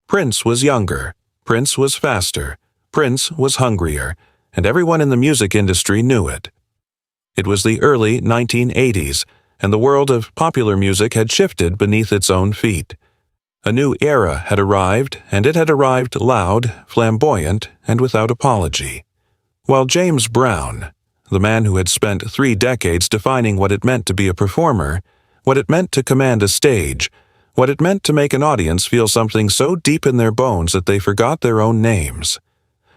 Prince was younger, Prince was faster, Prince was hungrier, and everyone in the music industry knew it. It was the early 1980s, and the world of popular music had shifted beneath its own feet. A new era had arrived, and it had arrived loud, flamboyant, and without apology. While James Brown, the man who had spent 3 decades defining what it meant to be a performer, what it meant to command a stage, what it meant to make an audience feel something so deep in their bones that they forgot their own names.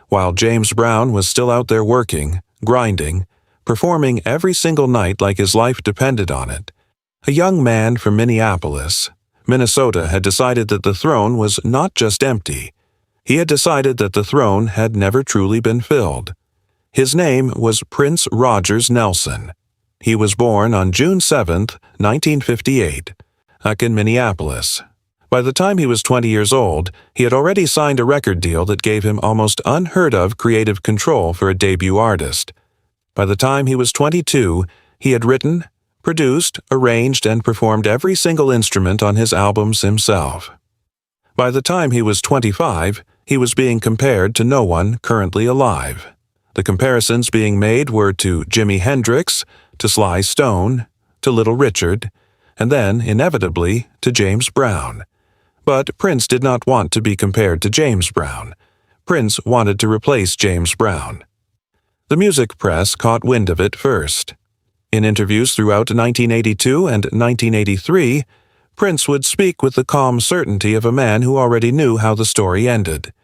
While James Brown was still out there working, grinding, performing every single night like his life depended on it, a young man from Minneapolis, Minnesota had decided that the throne was not just empty. He had decided that the throne had never truly been filled. His name was Prince Rogers Nelson. He was born on June 7, 1958, in Minneapolis. By the time he was 20 years old, he had already signed a record deal that gave him almost unheard-of creative control for a debut artist. By the time he was 22, he had written, produced, arranged, and performed every single instrument on his albums himself. By the time he was 25, he was being compared to no one currently alive. The comparisons being made were to Jimi Hendrix, to Sly Stone, to Little Richard, and then, inevitably, to James Brown. But Prince did not want to be compared to James Brown. Prince wanted to replace James Brown. The music press caught wind of it first. In interviews throughout 1982 and 1983, Prince would speak with the calm certainty of a man who already knew how the story ended.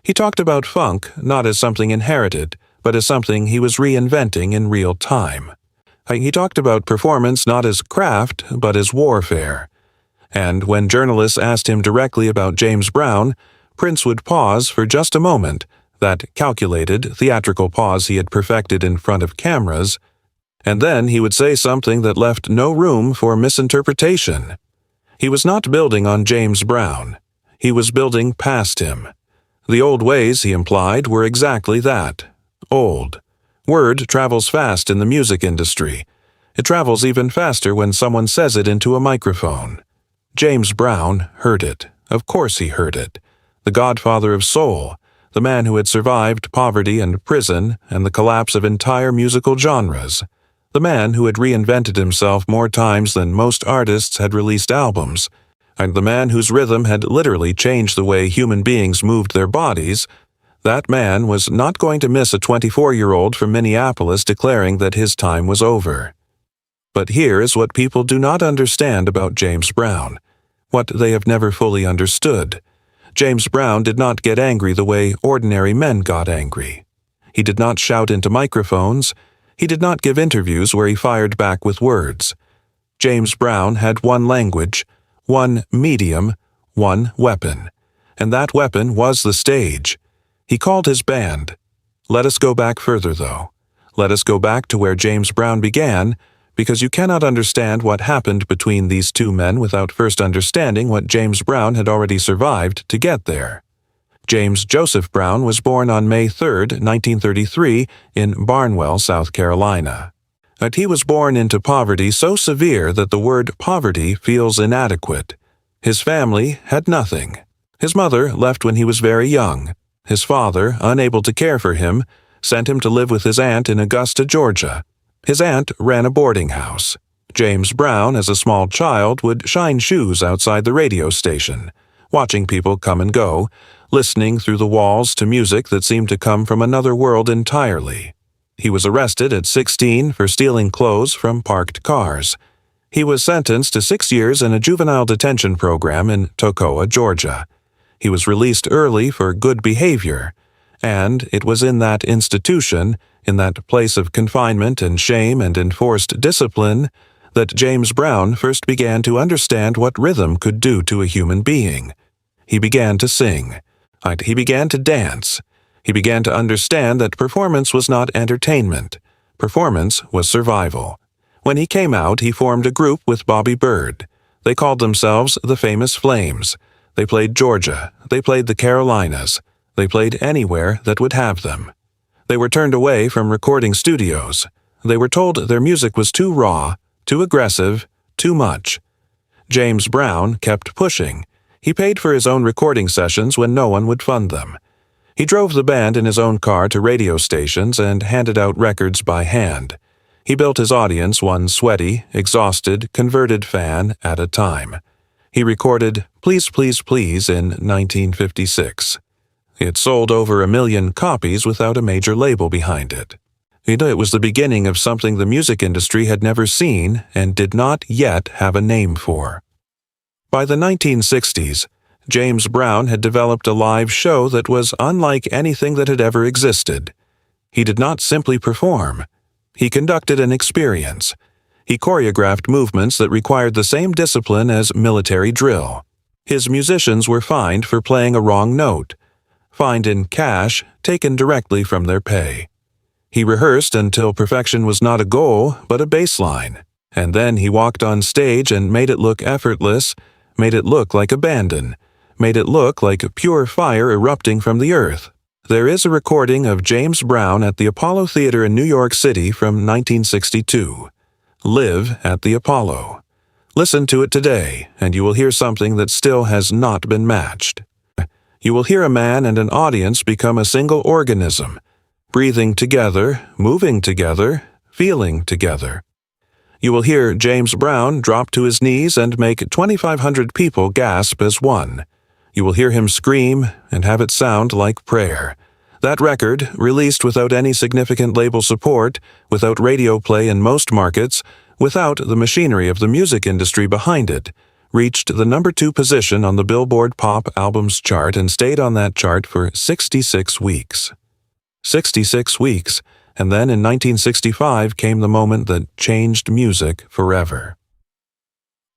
He talked about funk not as something inherited, but as something he was reinventing in real time. He talked about performance not as craft, but as warfare. And when journalists asked him directly about James Brown, Prince would pause for just a moment, that calculated, theatrical pause he had perfected in front of cameras, and then he would say something that left no room for misinterpretation. He was not building on James Brown. He was building past him. The old ways, he implied, were exactly that. Old. Word travels fast in the music industry. It travels even faster when someone says it into a microphone. James Brown heard it. Of course he heard it. The Godfather of Soul, the man who had survived poverty and prison and the collapse of entire musical genres, the man who had reinvented himself more times than most artists had released albums, and the man whose rhythm had literally changed the way human beings moved their bodies, that man was not going to miss a 24-year-old from Minneapolis declaring that his time was over. But here is what people do not understand about James Brown, what they have never fully understood. James Brown did not get angry the way ordinary men got angry. He did not shout into microphones. He did not give interviews where he fired back with words. James Brown had one language, one medium, one weapon, and that weapon was the stage. He called his band. Let us go back further, though. Let us go back to where James Brown began, because you cannot understand what happened between these two men without first understanding what James Brown had already survived to get there. James Joseph Brown was born on May 3, 1933, in Barnwell, South Carolina. But he was born into poverty so severe that the word poverty feels inadequate. His family had nothing. His mother left when he was very young. His father, unable to care for him, sent him to live with his aunt in Augusta, Georgia. His aunt ran a boarding house. James Brown, as a small child, would shine shoes outside the radio station, watching people come and go, listening through the walls to music that seemed to come from another world entirely. He was arrested at 16 for stealing clothes from parked cars. He was sentenced to 6 years in a juvenile detention program in Toccoa, Georgia. He was released early for good behavior, and it was in that institution, in that place of confinement and shame and enforced discipline, that James Brown first began to understand what rhythm could do to a human being. He began to sing. He began to dance. He began to understand that performance was not entertainment. Performance was survival. When he came out, he formed a group with Bobby Bird. They called themselves the Famous Flames. They played Georgia. They played the Carolinas. They played anywhere that would have them. They were turned away from recording studios. They were told their music was too raw, too aggressive, too much. James Brown kept pushing. He paid for his own recording sessions when no one would fund them. He drove the band in his own car to radio stations and handed out records by hand. He built his audience one sweaty, exhausted, converted fan at a time. He recorded Please, Please, Please in 1956. It sold over 1 million copies without a major label behind it. It was the beginning of something the music industry had never seen and did not yet have a name for. By the 1960s, James Brown had developed a live show that was unlike anything that had ever existed. He did not simply perform. He conducted an experience. He choreographed movements that required the same discipline as military drill. His musicians were fined for playing a wrong note, fined in cash taken directly from their pay. He rehearsed until perfection was not a goal but a baseline, and then he walked on stage and made it look effortless, made it look like abandon, made it look like pure fire erupting from the earth. There is a recording of James Brown at the Apollo Theater in New York City from 1962. Live at the Apollo. Listen to it today, and you will hear something that still has not been matched. You will hear a man and an audience become a single organism, breathing together, moving together, feeling together. You will hear James Brown drop to his knees and make 2,500 people gasp as one. You will hear him scream and have it sound like prayer. That record, released without any significant label support, without radio play in most markets, without the machinery of the music industry behind it, reached the number 2 position on the Billboard Pop Albums chart and stayed on that chart for 66 weeks. 66 weeks, and then in 1965 came the moment that changed music forever.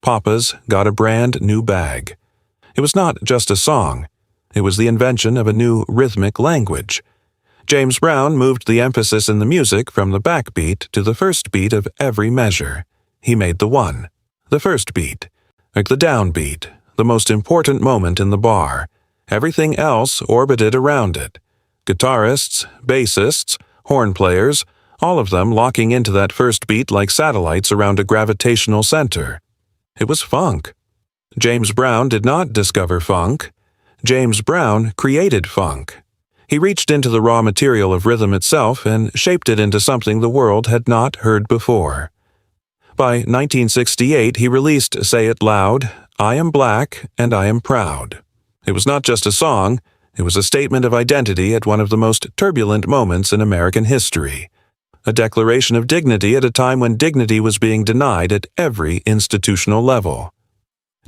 Papa's got a brand new bag. It was not just a song. It was the invention of a new rhythmic language. James Brown moved the emphasis in the music from the backbeat to the first beat of every measure. He made the one, the first beat, like the downbeat, the most important moment in the bar. Everything else orbited around it. Guitarists, bassists, horn players, all of them locking into that first beat like satellites around a gravitational center. It was funk. James Brown did not discover funk. James Brown created funk. He reached into the raw material of rhythm itself and shaped it into something the world had not heard before. By 1968, he released Say It Loud, I Am Black, and I Am Proud. It was not just a song, it was a statement of identity at one of the most turbulent moments in American history. A declaration of dignity at a time when dignity was being denied at every institutional level.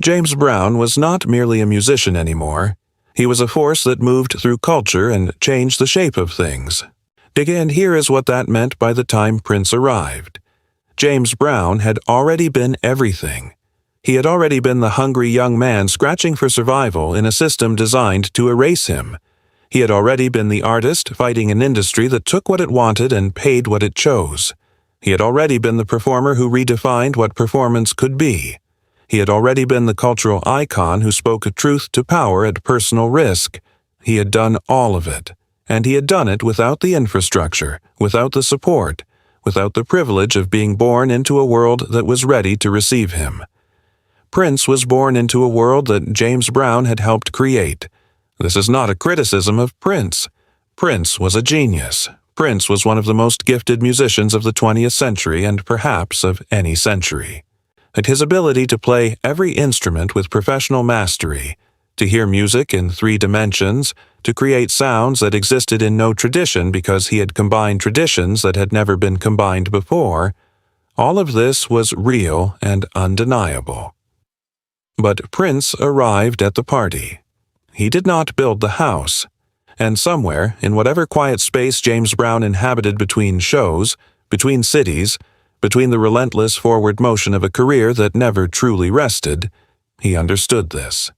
James Brown was not merely a musician anymore. He was a force that moved through culture and changed the shape of things. And here is what that meant by the time Prince arrived. James Brown had already been everything. He had already been the hungry young man scratching for survival in a system designed to erase him. He had already been the artist fighting an industry that took what it wanted and paid what it chose. He had already been the performer who redefined what performance could be. He had already been the cultural icon who spoke truth to power at personal risk. He had done all of it, and he had done it without the infrastructure, without the support, without the privilege of being born into a world that was ready to receive him. Prince was born into a world that James Brown had helped create. This is not a criticism of Prince. Prince was a genius. Prince was one of the most gifted musicians of the 20th century and perhaps of any century. And his ability to play every instrument with professional mastery, to hear music in 3 dimensions, to create sounds that existed in no tradition because he had combined traditions that had never been combined before, all of this was real and undeniable. But Prince arrived at the party. He did not build the house. And somewhere, in whatever quiet space James Brown inhabited between shows, between cities, between the relentless forward motion of a career that never truly rested, he understood this.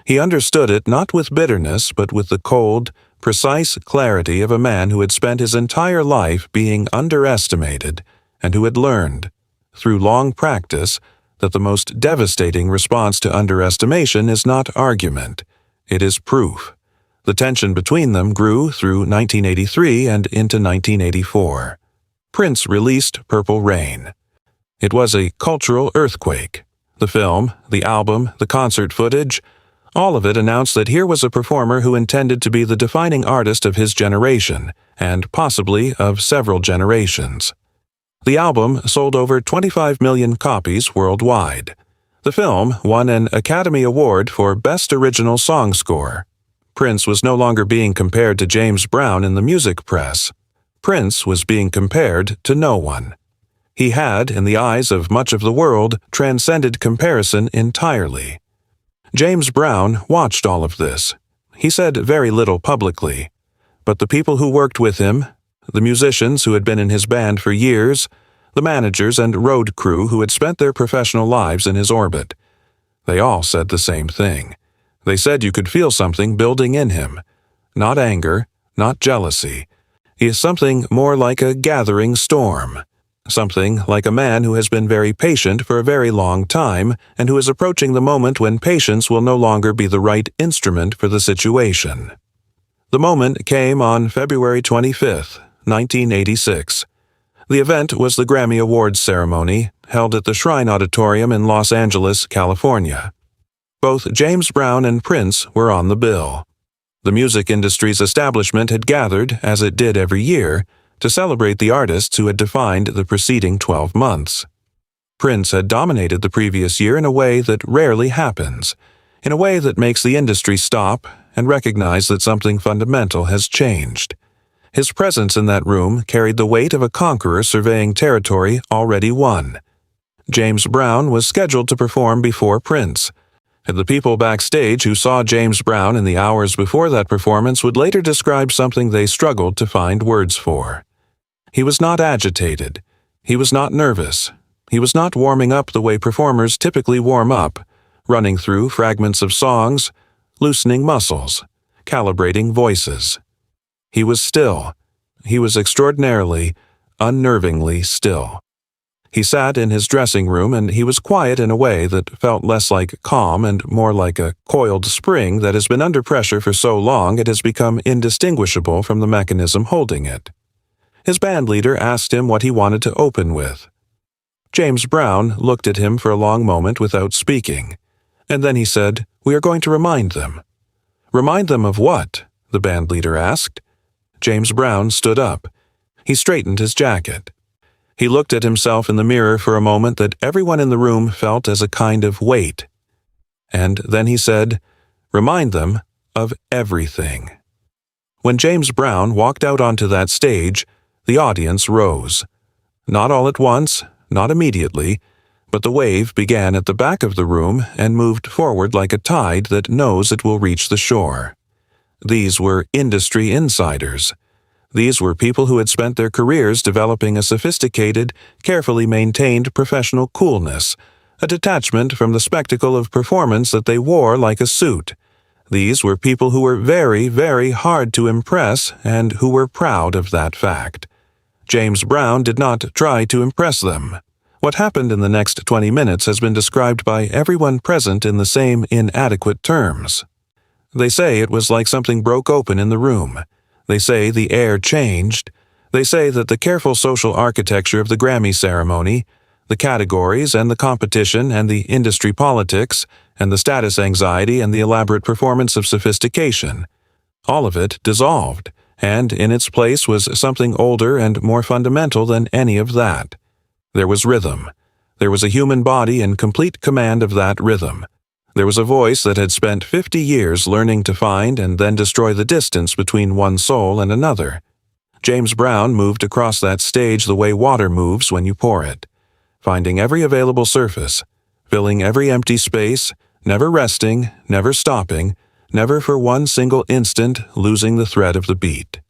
He understood it not with bitterness, but with the cold, precise clarity of a man who had spent his entire life being underestimated and who had learned, through long practice, that the most devastating response to underestimation is not argument, it is proof. The tension between them grew through 1983 and into 1984. Prince released Purple Rain. It was a cultural earthquake. The film, the album, the concert footage, All of it announced that here was a performer who intended to be the defining artist of his generation, and possibly of several generations. The album sold over 25 million copies worldwide. The film won an Academy Award for Best Original Song Score. Prince was no longer being compared to James Brown in the music press. Prince was being compared to no one. He had, in the eyes of much of the world, transcended comparison entirely. James Brown watched all of this. He said very little publicly. But the people who worked with him, the musicians who had been in his band for years, the managers and road crew who had spent their professional lives in his orbit, they all said the same thing. They said you could feel something building in him. Not anger, not jealousy. He is something more like a gathering storm. Something like a man who has been very patient for a very long time and who is approaching the moment when patience will no longer be the right instrument for the situation. The moment came on February 25, 1986. The event was the Grammy Awards ceremony held at the Shrine Auditorium in Los Angeles, California. Both James Brown and Prince were on the bill. The music industry's establishment had gathered, as it did every year, to celebrate the artists who had defined the preceding 12 months. Prince had dominated the previous year in a way that rarely happens, in a way that makes the industry stop and recognize that something fundamental has changed. His presence in that room carried the weight of a conqueror surveying territory already won. James Brown was scheduled to perform before Prince, and the people backstage who saw James Brown in the hours before that performance would later describe something they struggled to find words for. He was not agitated. He was not nervous. He was not warming up the way performers typically warm up, running through fragments of songs, loosening muscles, calibrating voices. He was still. He was extraordinarily, unnervingly still. He sat in his dressing room and he was quiet in a way that felt less like calm and more like a coiled spring that has been under pressure for so long it has become indistinguishable from the mechanism holding it. His bandleader asked him what he wanted to open with. James Brown looked at him for a long moment without speaking, and then he said, "We are going to remind them." "Remind them of what?" the bandleader asked. James Brown stood up. He straightened his jacket. He looked at himself in the mirror for a moment that everyone in the room felt as a kind of weight. And then he said, "Remind them of everything." When James Brown walked out onto that stage, the audience rose. Not all at once, not immediately, but the wave began at the back of the room and moved forward like a tide that knows it will reach the shore. These were industry insiders. These were people who had spent their careers developing a sophisticated, carefully maintained professional coolness, a detachment from the spectacle of performance that they wore like a suit. These were people who were very, very hard to impress and who were proud of that fact. James Brown did not try to impress them. What happened in the next 20 minutes has been described by everyone present in the same inadequate terms. They say it was like something broke open in the room. They say the air changed. They say that the careful social architecture of the Grammy ceremony, the categories and the competition and the industry politics and the status anxiety and the elaborate performance of sophistication, all of it dissolved, and in its place was something older and more fundamental than any of that. There was rhythm. There was a human body in complete command of that rhythm. There was a voice that had spent 50 years learning to find and then destroy the distance between one soul and another. James Brown moved across that stage the way water moves when you pour it, finding every available surface, filling every empty space, never resting, never stopping, never for one single instant losing the thread of the beat.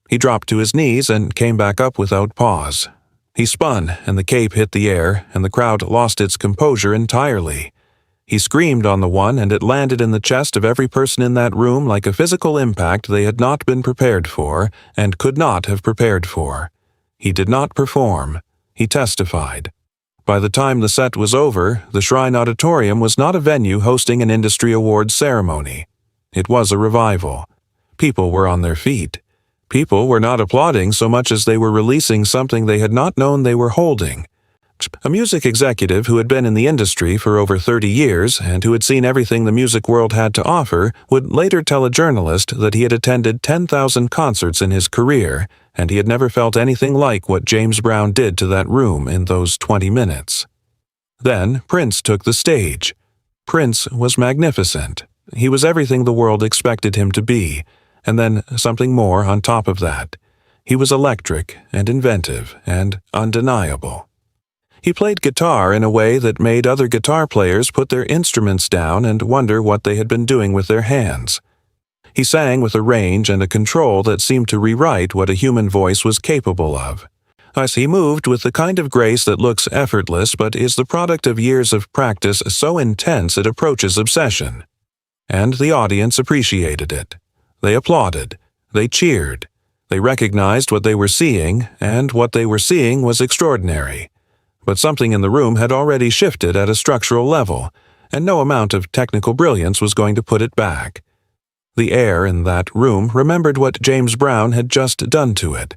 He dropped to his knees and came back up without pause. He spun, and the cape hit the air, and the crowd lost its composure entirely. He screamed on the one, and it landed in the chest of every person in that room like a physical impact they had not been prepared for and could not have prepared for. He did not perform. He testified. By the time the set was over, the Shrine Auditorium was not a venue hosting an industry awards ceremony. It was a revival. People were on their feet. People were not applauding so much as they were releasing something they had not known they were holding, A music executive who had been in the industry for over 30 years and who had seen everything the music world had to offer would later tell a journalist that he had attended 10,000 concerts in his career, and he had never felt anything like what James Brown did to that room in those 20 minutes. Then Prince took the stage. Prince was magnificent. He was everything the world expected him to be, and then something more on top of that. He was electric and inventive and undeniable. He played guitar in a way that made other guitar players put their instruments down and wonder what they had been doing with their hands. He sang with a range and a control that seemed to rewrite what a human voice was capable of. As he moved with the kind of grace that looks effortless but is the product of years of practice so intense it approaches obsession. And the audience appreciated it. They applauded. They cheered. They recognized what they were seeing, and what they were seeing was extraordinary. But something in the room had already shifted at a structural level, and no amount of technical brilliance was going to put it back. The air in that room remembered what James Brown had just done to it.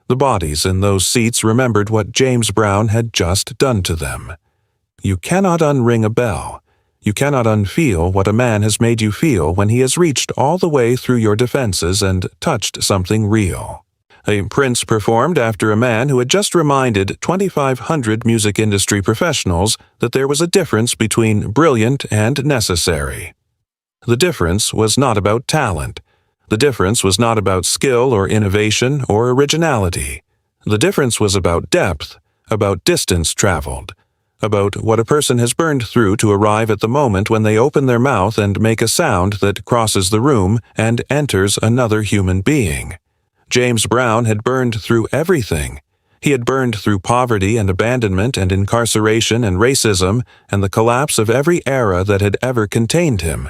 The bodies in those seats remembered what James Brown had just done to them. You cannot unring a bell. You cannot unfeel what a man has made you feel when he has reached all the way through your defenses and touched something real. A Prince performed after a man who had just reminded 2,500 music industry professionals that there was a difference between brilliant and necessary. The difference was not about talent. The difference was not about skill or innovation or originality. The difference was about depth, about distance traveled, about what a person has burned through to arrive at the moment when they open their mouth and make a sound that crosses the room and enters another human being. James Brown had burned through everything. He had burned through poverty and abandonment and incarceration and racism and the collapse of every era that had ever contained him.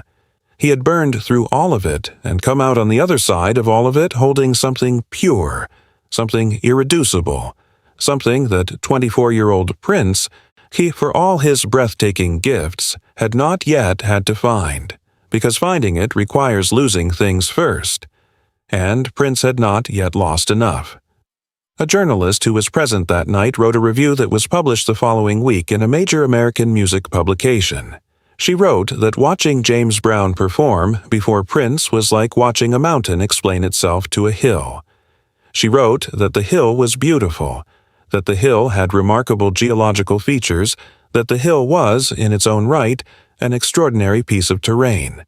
He had burned through all of it and come out on the other side of all of it holding something pure, something irreducible, something that 24-year-old Prince, he, for all his breathtaking gifts, had not yet had to find, because finding it requires losing things first. And Prince had not yet lost enough. A journalist who was present that night wrote a review that was published the following week in a major American music publication. She wrote that watching James Brown perform before Prince was like watching a mountain explain itself to a hill. She wrote that the hill was beautiful, that the hill had remarkable geological features, that the hill was, in its own right, an extraordinary piece of terrain.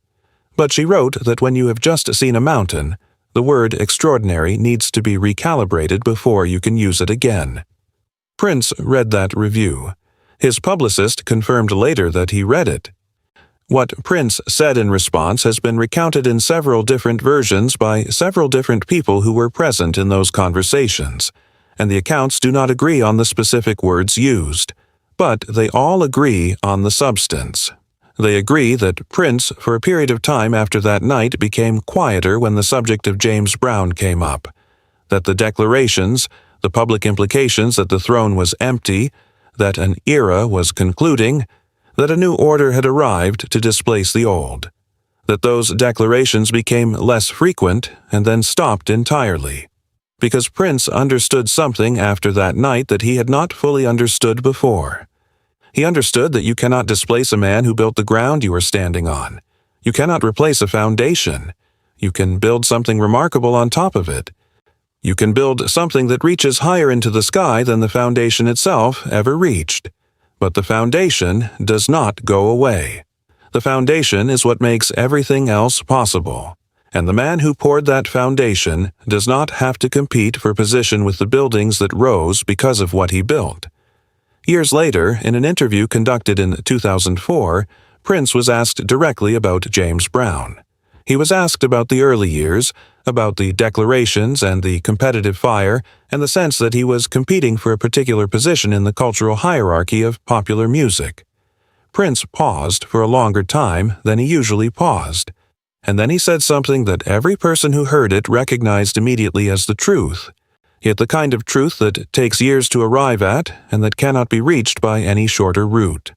But she wrote that when you have just seen a mountain, the word extraordinary needs to be recalibrated before you can use it again. Prince read that review. His publicist confirmed later that he read it. What Prince said in response has been recounted in several different versions by several different people who were present in those conversations, and the accounts do not agree on the specific words used, but they all agree on the substance. They agree that Prince, for a period of time after that night, became quieter when the subject of James Brown came up, that the declarations, the public implications that the throne was empty, that an era was concluding, that a new order had arrived to displace the old, that those declarations became less frequent and then stopped entirely, because Prince understood something after that night that he had not fully understood before. He understood that you cannot displace a man who built the ground you are standing on. You cannot replace a foundation. You can build something remarkable on top of it. You can build something that reaches higher into the sky than the foundation itself ever reached. But the foundation does not go away. The foundation is what makes everything else possible. And the man who poured that foundation does not have to compete for position with the buildings that rose because of what he built. Years later, in an interview conducted in 2004, Prince was asked directly about James Brown. He was asked about the early years, about the declarations and the competitive fire, and the sense that he was competing for a particular position in the cultural hierarchy of popular music. Prince paused for a longer time than he usually paused, and then he said something that every person who heard it recognized immediately as the truth, yet the kind of truth that takes years to arrive at and that cannot be reached by any shorter route.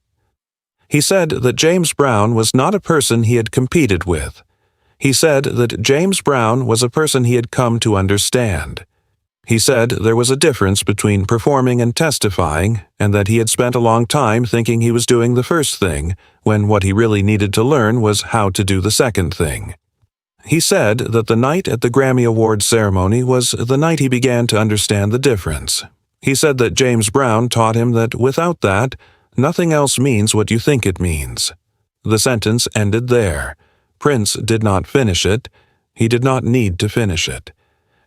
He said that James Brown was not a person he had competed with. He said that James Brown was a person he had come to understand. He said there was a difference between performing and testifying, and that he had spent a long time thinking he was doing the first thing, when what he really needed to learn was how to do the second thing. He said that the night at the Grammy Awards ceremony was the night he began to understand the difference. He said that James Brown taught him that without that, nothing else means what you think it means. The sentence ended there. Prince did not finish it. He did not need to finish it.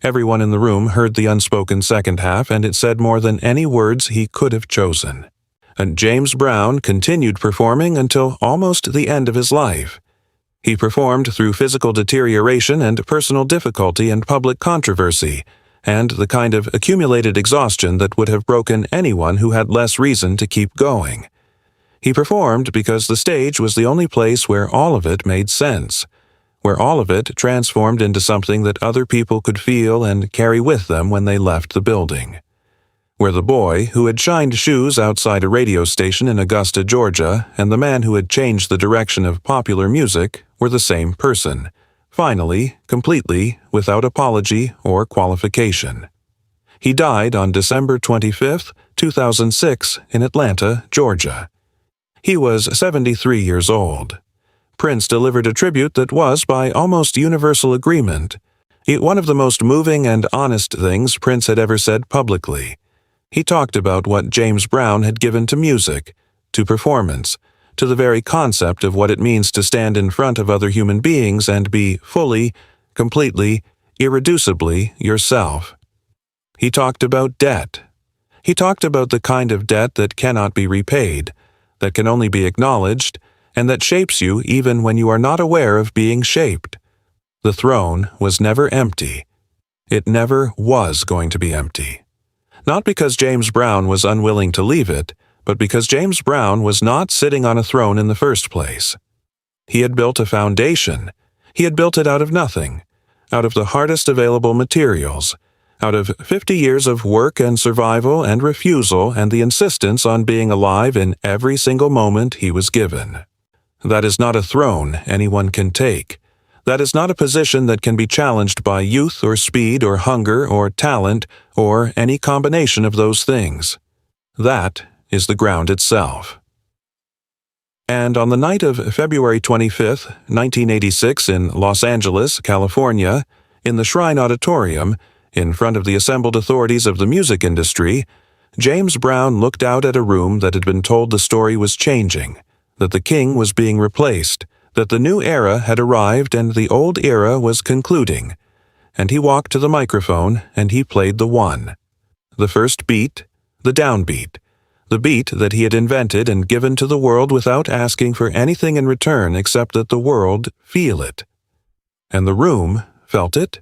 Everyone in the room heard the unspoken second half, and it said more than any words he could have chosen. And James Brown continued performing until almost the end of his life. He performed through physical deterioration and personal difficulty and public controversy, and the kind of accumulated exhaustion that would have broken anyone who had less reason to keep going. He performed because the stage was the only place where all of it made sense, where all of it transformed into something that other people could feel and carry with them when they left the building. Where the boy who had shined shoes outside a radio station in Augusta, Georgia, and the man who had changed the direction of popular music were the same person, finally, completely, without apology or qualification. He died on December 25, 2006, in Atlanta, Georgia. He was 73 years old. Prince delivered a tribute that was, by almost universal agreement, one of the most moving and honest things Prince had ever said publicly. He talked about what James Brown had given to music, to performance, to the very concept of what it means to stand in front of other human beings and be fully, completely, irreducibly yourself. He talked about debt. He talked about the kind of debt that cannot be repaid, that can only be acknowledged, and that shapes you even when you are not aware of being shaped. The throne was never empty. It never was going to be empty. Not because James Brown was unwilling to leave it, but because James Brown was not sitting on a throne in the first place. He had built a foundation. He had built it out of nothing, out of the hardest available materials, out of 50 years of work and survival and refusal and the insistence on being alive in every single moment he was given. That is not a throne anyone can take. That is not a position that can be challenged by youth or speed or hunger or talent or any combination of those things. That is the ground itself. And on the night of February 25, 1986, in Los Angeles, California, in the Shrine Auditorium, in front of the assembled authorities of the music industry, James Brown looked out at a room that had been told the story was changing, that the king was being replaced, that the new era had arrived and the old era was concluding. And he walked to the microphone and he played the one. The first beat, the downbeat, the beat that he had invented and given to the world without asking for anything in return except that the world feel it. And the room felt it,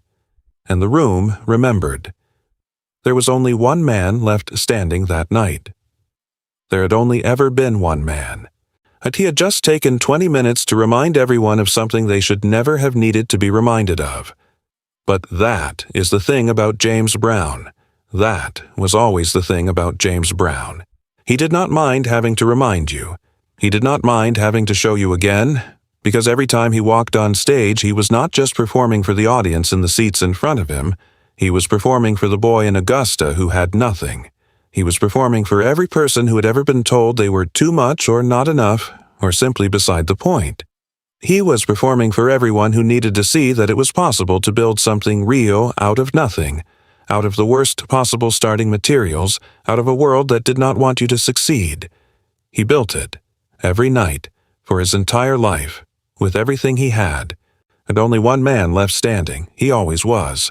and the room remembered. There was only one man left standing that night. There had only ever been one man. And he had just taken 20 minutes to remind everyone of something they should never have needed to be reminded of. But that is the thing about James Brown. That was always the thing about James Brown. He did not mind having to remind you. He did not mind having to show you again, because every time he walked on stage, he was not just performing for the audience in the seats in front of him. He was performing for the boy in Augusta who had nothing. He was performing for every person who had ever been told they were too much or not enough, or simply beside the point. He was performing for everyone who needed to see that it was possible to build something real out of nothing, out of the worst possible starting materials, out of a world that did not want you to succeed. He built it, every night, for his entire life, with everything he had, and only one man left standing. He always was.